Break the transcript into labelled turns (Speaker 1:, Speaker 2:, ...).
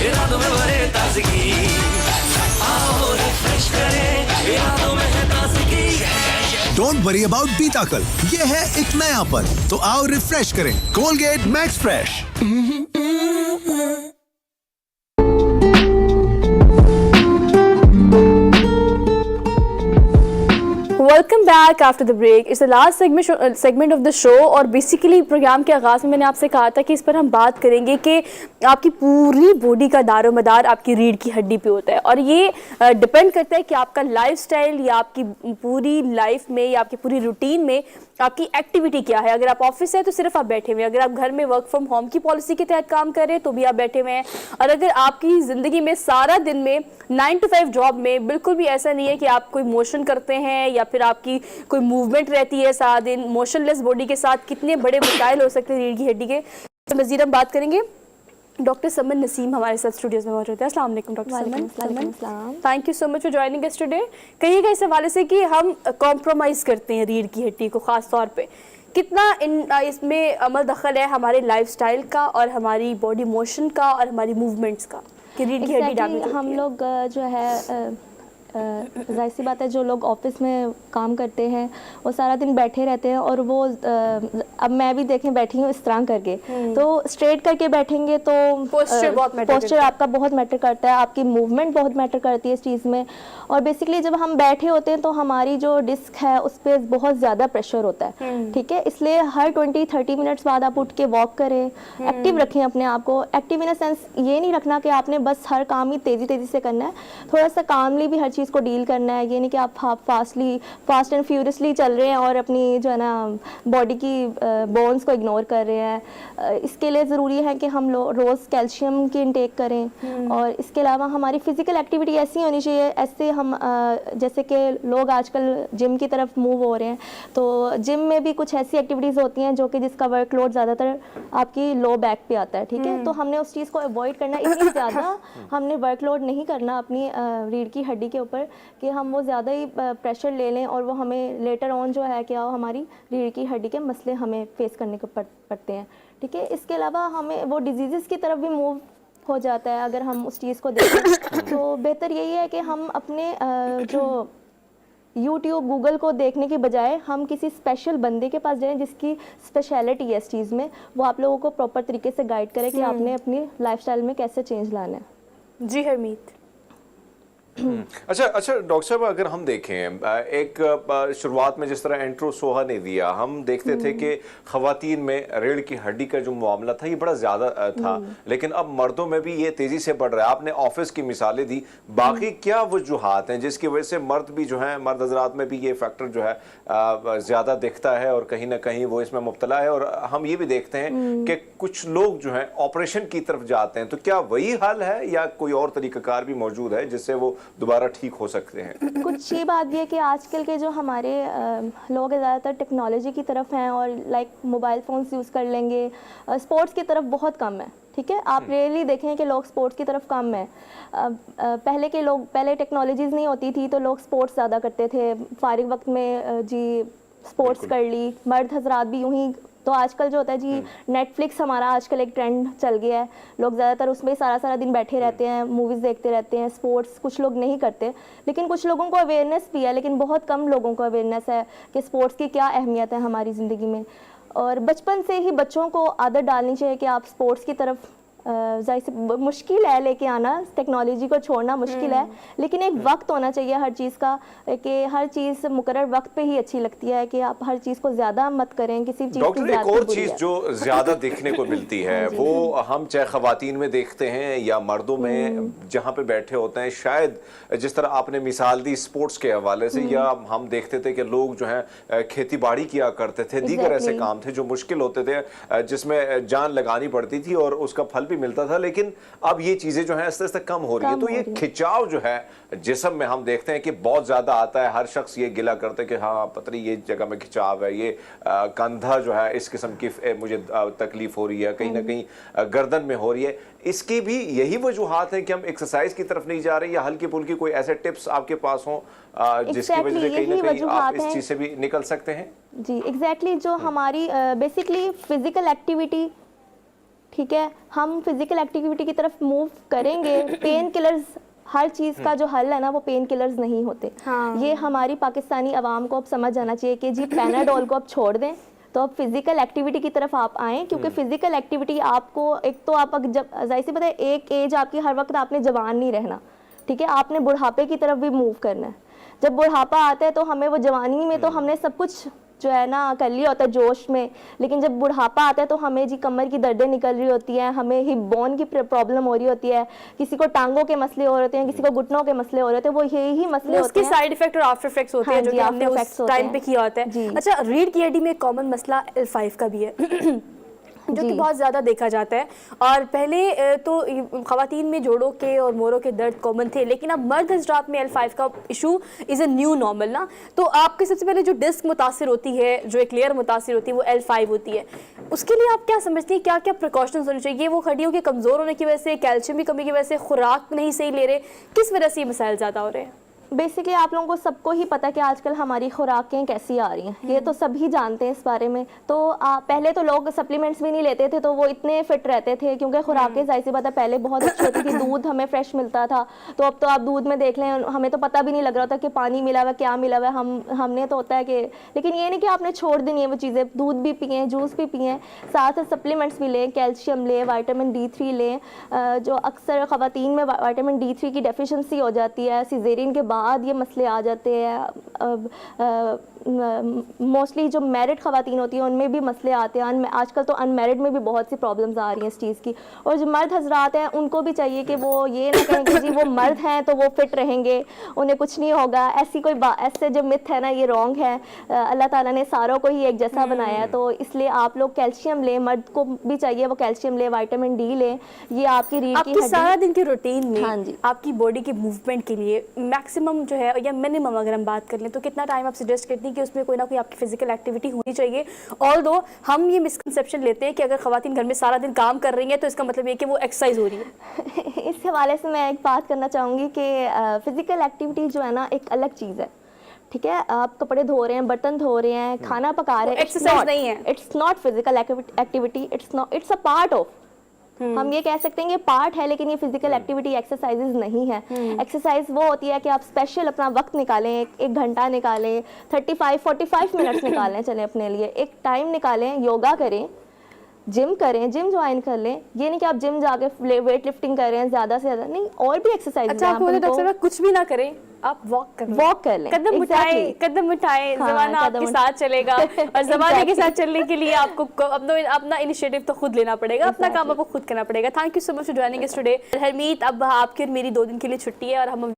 Speaker 1: इरादों में भरे ताजगी, आओ रिफ्रेश करें, इरादों में है ताजगी।
Speaker 2: डोंट वरी अबाउट बीताकल, ये है एक नयापन, तो आओ रिफ्रेश करें। Colgate Max Fresh.
Speaker 3: Welcome back after the break. It's the last segment of the show. और बेसिकली प्रोग्राम के आगाज़ में मैंने आपसे कहा था कि इस पर हम बात करेंगे कि आपकी पूरी बॉडी का दारोमदार आपकी रीढ़ की हड्डी पे होता है, और ये डिपेंड करता है कि आपका लाइफस्टाइल या आपकी पूरी लाइफ में या आपकी पूरी रूटीन में आपकी एक्टिविटी क्या है। अगर आप ऑफिस है तो सिर्फ आप बैठे हुए हैं, अगर आप घर में वर्क फ्रॉम होम की पॉलिसी के तहत काम कर रहे हैं तो भी आप बैठे हुए हैं, और अगर आपकी ज़िंदगी में सारा दिन में 9 to 5 जॉब में बिल्कुल भी ऐसा नहीं है कि आप कोई मोशन करते हैं या फिर आपकी कोई मूवमेंट रहती है सारा दिन, मोशनलेस बॉडी के साथ कितने बड़े मसाइल हो सकते हैं रीढ़ की हड्डी के। तो मज़ीद हम बात करेंगे। डॉक्टर समन नसीम हमारे साथ स्टूडियोज में मौजूद है। अस्सलाम वालेकुम doctor Saman. Thank you so much for joining us today. कहिएगा इस हवाले से कि हम कॉम्प्रोमाइज़ करते हैं रीढ़ की हड्डी को ख़ास तौर पे, कितना इसमें अमल दखल है हमारे लाइफस्टाइल का और हमारी बॉडी मोशन का और हमारी मूवमेंट्स का कि रीढ़ की हड्डी डैमेज होती है।
Speaker 4: हम लोग जो है जाहिर सी बात है, जो लोग ऑफिस में काम करते हैं वो सारा दिन बैठे रहते हैं, और वो अब मैं भी देखें बैठी हूँ इस तरह करके, तो स्ट्रेट करके बैठेंगे तो पोस्चर आपका बहुत मैटर करता है, आपकी मूवमेंट बहुत मैटर करती है इस चीज़ में। और बेसिकली जब हम बैठे होते हैं तो हमारी जो डिस्क है उस पर बहुत ज़्यादा प्रेशर होता है, ठीक है। इसलिए हर 20-30 मिनट्स बाद आप उठ के वॉक करें, एक्टिव रखें अपने आप को। एक्टिव इन अ सेंस ये नहीं रखना कि आपने बस हर काम ही तेज़ी से करना है, थोड़ा सा कामली भी हर चीज़ को डील करना है। ये नहीं कि आप फास्ट एंड फ्यूरियसली चल रहे हैं और अपनी जो है ना बॉडी की बोन्स को इग्नोर कर रहे हैं। इसके लिए ज़रूरी है कि हम रोज़ कैल्शियम की इंटेक करें, और इसके अलावा हमारी फ़िज़िकल एक्टिविटी ऐसी होनी चाहिए, ऐसे हम जैसे कि लोग आजकल जिम की तरफ मूव हो रहे हैं, तो जिम में भी कुछ ऐसी एक्टिविटीज़ होती हैं जो कि जिसका वर्कलोड ज़्यादातर आपकी लो बैक पे आता है, ठीक है। तो हमने उस चीज़ को अवॉइड करना, इतनी ज़्यादा हमने वर्कलोड नहीं करना अपनी रीढ़ की हड्डी के ऊपर कि हम वो ज़्यादा ही प्रेशर ले लें और वो हमें लेटर ऑन जो है क्या हमारी रीढ़ की हड्डी के मसले हमें फेस करने को पड़ते हैं, ठीक है। इसके अलावा हमें वो डिजीज़ की तरफ भी मूव हो जाता है अगर हम उस चीज़ को देखें। तो बेहतर यही है कि हम अपने जो यूट्यूब गूगल को देखने के बजाय हम किसी स्पेशल बंदे के पास जाएं जिसकी स्पेशलिटी है इस चीज़ में, वो आप लोगों को प्रॉपर तरीके से गाइड करे कि आपने अपनी लाइफस्टाइल में कैसे चेंज लाना है।
Speaker 3: जी हरमीत।
Speaker 5: अच्छा डॉक्टर साहब, अगर हम देखें एक शुरुआत में जिस तरह एंट्रो सोहा ने दिया, हम देखते थे कि खवातीन में रीढ़ की हड्डी का जो मामला था ये बड़ा ज़्यादा था, लेकिन अब मर्दों में भी ये तेज़ी से बढ़ रहा है। आपने ऑफिस की मिसालें दी, बाकी क्या वजूहात हैं जिसकी वजह से मर्द भी जो है, मर्द हजरात में भी ये फैक्टर जो है ज़्यादा दिखता है और कहीं ना कहीं वो इसमें मुब्तला है। और हम ये भी देखते हैं कि कुछ लोग जो हैं ऑपरेशन की तरफ जाते हैं, तो क्या वही हल है या कोई और तरीक़ाकार भी मौजूद है जिससे वो दोबारा ठीक हो सकते हैं?
Speaker 4: कुछ ये बात भी है कि आजकल के जो हमारे लोग ज़्यादातर टेक्नोलॉजी की तरफ हैं और लाइक मोबाइल फ़ोन्स यूज़ कर लेंगे, स्पोर्ट्स की तरफ बहुत कम है, ठीक है। आप रेयरली देखें कि लोग स्पोर्ट्स की तरफ कम है। पहले टेक्नोलॉजीज़ नहीं होती थी तो लोग स्पोर्ट्स ज़्यादा करते थे, फारिग वक्त में जी स्पोर्ट्स कर ली, मर्द हजरात भी यूँ ही। तो आजकल जो होता है जी नेटफ्लिक्स हमारा आजकल एक ट्रेंड चल गया है, लोग ज़्यादातर उसमें सारा दिन बैठे रहते हैं, मूवीज़ देखते रहते हैं, स्पोर्ट्स कुछ लोग नहीं करते। लेकिन कुछ लोगों को अवेयरनेस भी है, लेकिन बहुत कम लोगों को अवेयरनेस है कि स्पोर्ट्स की क्या अहमियत है हमारी ज़िंदगी में। और बचपन से ही बच्चों को आदत डालनी चाहिए कि आप स्पोर्ट्स की तरफ जाहिर से मुश्किल है लेके आना, टेक्नोलॉजी को छोड़ना मुश्किल है, लेकिन एक वक्त होना चाहिए हर चीज़ का कि हर चीज़ मुकर्रर वक्त पे ही अच्छी लगती है, कि आप हर चीज़ को ज़्यादा मत करें किसी चीज़ की।
Speaker 5: डॉक्टर, एक और चीज़ जो ज़्यादा देखने को मिलती है वो हम चाहे ख़वातीन में देखते हैं या मर्दों में जहाँ पे बैठे होते हैं, शायद जिस तरह आपने मिसाल दी स्पोर्ट्स के हवाले से, या हम देखते थे कि लोग जो है खेती बाड़ी किया करते थे, दीगर ऐसे काम थे जो मुश्किल होते थे, जिसमें जान लगानी पड़ती थी और उसका फल भी मिलता था। लेकिन अब ये चीजें जो है आस्ते आस्ते कम हो रही है। तो ये खिंचाव जो है जिस्म में हम देखते हैं कि बहुत ज्यादा आता है। हर शख्स ये गिला करते हैं कि हाँ पता नहीं ये जगह में खिंचाव है, ये कंधा जो है इस किस्म की मुझे तकलीफ हो रही है, कहीं ना कहीं गर्दन में हो रही है। इसकी भी यही वजूहात है कि हम एक्सरसाइज की तरफ नहीं जा रहे, या हल्की फुल्की कोई ऐसे टिप्स आपके पास हों जिसकी वजह से कहीं ना कहीं आप इस चीज से भी निकल सकते हैं?
Speaker 4: जी एग्जैक्टली जो हमारी बेसिकली फिजिकल एक्टिविटी ठीक है, हम फिजिकल एक्टिविटी की तरफ मूव करेंगे। पेन किलर्स, हर चीज़ का जो हल है ना वो पेन किलर्स नहीं होते।
Speaker 3: हाँ।
Speaker 4: ये हमारी पाकिस्तानी आवाम को अब समझ जाना चाहिए कि जी पैनाडोल को अब छोड़ दें, तो अब फिजिकल एक्टिविटी की तरफ आप आएँ, क्योंकि फिजिकल एक्टिविटी आपको, एक तो आप जब जाहिर सी बात है एक एज आपकी, हर वक्त आपने जवान नहीं रहना, ठीक है, आपने बुढ़ापे की तरफ भी मूव करना है। जब बुढ़ापा आता है तो हमें वो जवानी में तो हमने सब कुछ जो है ना कर लिया होता है जोश में, लेकिन जब बुढ़ापा आता है तो हमें जी कमर की दर्दें निकल रही होती हैं, हमें हिप बोन की प्रॉब्लम हो रही होती है, किसी को टांगों के मसले हो रहे होते हैं, किसी को घुटनों के मसले हो रहे होते हैं, वो यही मसले होते
Speaker 3: उसके
Speaker 4: हैं।
Speaker 3: साइड इफेक्ट और आफ्टर इफेक्ट्स होते हैं जो कि हमने उस टाइम पे किया होता है। अच्छा, रीढ़ की हड्डी में एक कॉमन मसला L5 का भी है जो कि बहुत ज़्यादा देखा जाता है, और पहले तो ख़वातीन में जोड़ों के और मोरों के दर्द कॉमन थे, लेकिन अब मर्द हजरात में L5 का issue is a new normal ना। तो आपके सबसे पहले जो डिस्क मुतासिर होती है, जो एक लेयर मुतासिर होती है, वो L5 होती है। उसके लिए आप क्या समझती हैं, क्या क्या प्रिकॉशंस होने चाहिए? वो हड्डियों के कमज़ोर होने की वजह से, कैल्शियम की कमी की वजह से, खुराक नहीं सही ले रहे, किस वजह से ये मसाइल ज़्यादा हो रहे हैं?
Speaker 4: बेसिकली आप लोगों को सबको ही पता है कि आजकल हमारी खुराकें कैसी आ रही हैं, ये तो सभी जानते हैं इस बारे में। तो पहले तो लोग सप्लीमेंट्स भी नहीं लेते थे तो वो इतने फिट रहते थे, क्योंकि खुराकें जाहिर सी बात है पहले बहुत अच्छी होती थी, दूध हमें फ्रेश मिलता था। तो अब तो आप दूध में देख लें, हमें तो पता भी नहीं लग रहा था कि पानी मिला हुआ क्या मिला हुआ है, हमने तो होता है कि, लेकिन ये नहीं कि आपने छोड़ देनी है वो चीज़ें, दूध भी पिए, जूस भी पिए, साथ साथ सप्लीमेंट्स भी लें, कैल्शियम लें, विटामिन D3 लें। जो अक्सर ख़वातीन में विटामिन D3 की डेफिशिएंसी हो जाती है, सिजेरियन के बाद ये मसले आ जाते हैं। मोस्टली जो मैरिड ख़वातीन होती हैं उनमें भी मसले आते हैं, आजकल तो अनमैरिड में भी बहुत सी प्रॉब्लम्स आ रही हैं इस चीज़ की। और जो मर्द हजरात हैं उनको भी चाहिए कि वो ये ना कहें कि जी वो मर्द हैं तो वो फिट रहेंगे, उन्हें कुछ नहीं होगा, ऐसी कोई ऐसे जो मिथ है ना ये रॉन्ग है। अल्लाह ताला ने सारों को ही एक जैसा बनाया है, तो इसलिए आप लोग कैल्शियम लें, मर्द को भी चाहिए वो कैल्शियम लें, विटामिन D लें। ये आपकी रीढ़ की हड्डी,
Speaker 3: सारा दिन के रूटीन में,
Speaker 4: हाँ जी,
Speaker 3: आपकी बॉडी के मूवमेंट के लिए मैक्सिमम जो है या मिनिमम अगर हम बात कर लें तो कितना टाइम आप सजेस्ट करती हैं कि उसमें कोई ना कोई आपकी फिजिकल एक्टिविटी होनी चाहिए? ऑल्दो हम ये मिसकंसेप्शन लेते हैं कि अगर ख़वातीन घर में सारा दिन काम कर रही हैं तो इसका मतलब ये कि वो एक्सरसाइज हो रही है।
Speaker 4: इस हवाले से मैं एक बात करना चाहूँगी कि फिजिकल एक्टिविटी जो है ना एक अलग चीज़ है, ठीक है। आप कपड़े धो रहे हैं, बर्तन धो रहे हैं, खाना पका रहे हैं,
Speaker 3: एक्सरसाइज नहीं है,
Speaker 4: it's not physical activity, it's a part of, हम ये कह सकते हैं ये पार्ट है, लेकिन ये फिजिकल एक्टिविटी एक्सरसाइजेज नहीं है। एक्सरसाइज वो होती है कि आप स्पेशल अपना वक्त निकालें, एक घंटा निकालें, 35-45 मिनट्स निकालें, चलें अपने लिए एक टाइम निकालें, योगा करें, जिम करें, जिम ज्वाइन कर लें। ये नहीं कि आप जिम जाके वेट लिफ्टिंग कर रहे हैं ज़्यादा से ज़्यादा, नहीं, और भी एक्सरसाइज।
Speaker 3: अच्छा, आप बोले डॉक्टर साहब कुछ भी ना करें, आप वॉक कर लें, कदम उठाएं, ज़माना आपके साथ चलेगा। और ज़माने के साथ चलने के लिए आपको अपना इनिशिएटिव तो खुद लेना पड़ेगा, अपना काम आपको खुद करना पड़ेगा। Thank you so much for joining us today. Harmeet, अब आपकी और मेरी 2 दिन के लिए छुट्टी है और हम